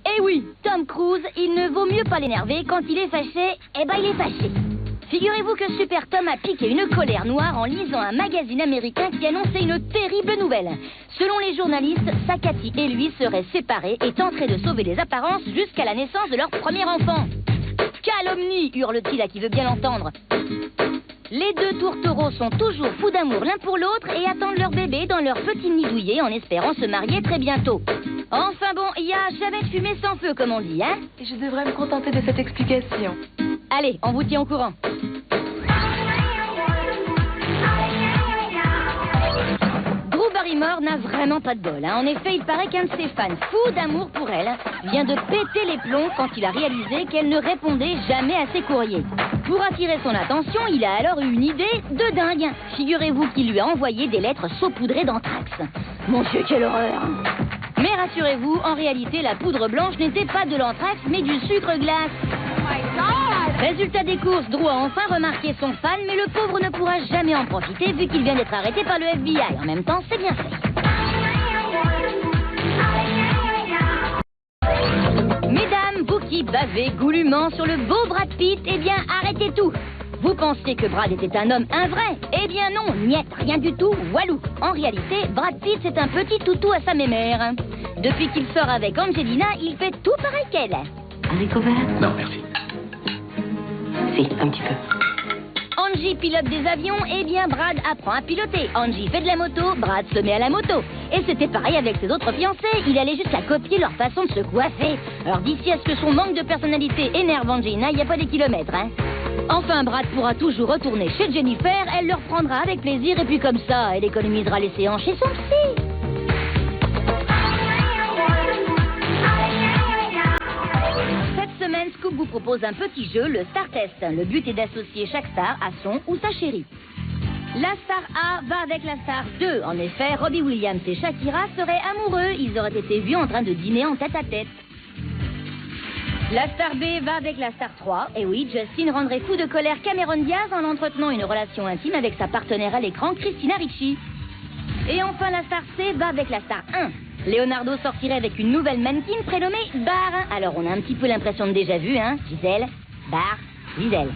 Eh oui, Tom Cruise, il ne vaut mieux pas l'énerver. Quand il est fâché, eh ben il est fâché. Figurez-vous que Super Tom a piqué une colère noire en lisant un magazine américain qui annonçait une terrible nouvelle. Selon les journalistes, sa Cathy et lui seraient séparés et tenteraient de sauver les apparences jusqu'à la naissance de leur premier enfant. Calomnie, hurle-t-il à qui veut bien l'entendre. Les deux tourtereaux sont toujours fous d'amour l'un pour l'autre et attendent leur bébé dans leur petit nid douillet en espérant se marier très bientôt. Enfin bon, il n'y a jamais de fumée sans feu, comme on dit, hein? Je devrais me contenter de cette explication. Allez, on vous tient au courant. Drew Barrymore n'a vraiment pas de bol, hein. En effet, il paraît qu'un de ses fans, fou d'amour pour elle, vient de péter les plombs quand il a réalisé qu'elle ne répondait jamais à ses courriers. Pour attirer son attention, il a alors eu une idée de dingue. Figurez-vous qu'il lui a envoyé des lettres saupoudrées d'anthrax. Mon Dieu, quelle horreur! Mais rassurez-vous, en réalité, la poudre blanche n'était pas de l'anthrax, mais du sucre glace. Résultat des courses, Drew a enfin remarqué son fan, mais le pauvre ne pourra jamais en profiter vu qu'il vient d'être arrêté par le FBI. En même temps, c'est bien fait. Mesdames, vous qui bavez goulûment sur le beau Brad Pitt, eh bien, arrêtez tout. Vous pensiez que Brad était un homme vrai? Eh bien non, niet, rien du tout, voilou. En réalité, Brad Pitt, c'est un petit toutou à sa mémère. Depuis qu'il sort avec Angelina, il fait tout pareil qu'elle. Un découvert? Non, merci. Si, un petit peu. Angie pilote des avions, eh bien Brad apprend à piloter. Angie fait de la moto, Brad se met à la moto. Et c'était pareil avec ses autres fiancés, il allait jusqu'à copier leur façon de se coiffer. Alors d'ici à ce que son manque de personnalité énerve Angelina, il n'y a pas des kilomètres, hein. Enfin, Brad pourra toujours retourner chez Jennifer, elle le reprendra avec plaisir et puis comme ça, elle économisera les séances chez son psy. Cette semaine, Scoop vous propose un petit jeu, le Star Test. Le but est d'associer chaque star à son ou sa chérie. La star A va avec la star 2. En effet, Robbie Williams et Shakira seraient amoureux. Ils auraient été vus en train de dîner en tête-à-tête. La star B va avec la star 3. Et oui, Justin rendrait fou de colère Cameron Diaz en entretenant une relation intime avec sa partenaire à l'écran, Christina Ricci. Et enfin, la star C va avec la star 1. Leonardo sortirait avec une nouvelle mannequin prénommée Bar. Alors, on a un petit peu l'impression de déjà vu, hein? Gisèle, Bar, Gisèle.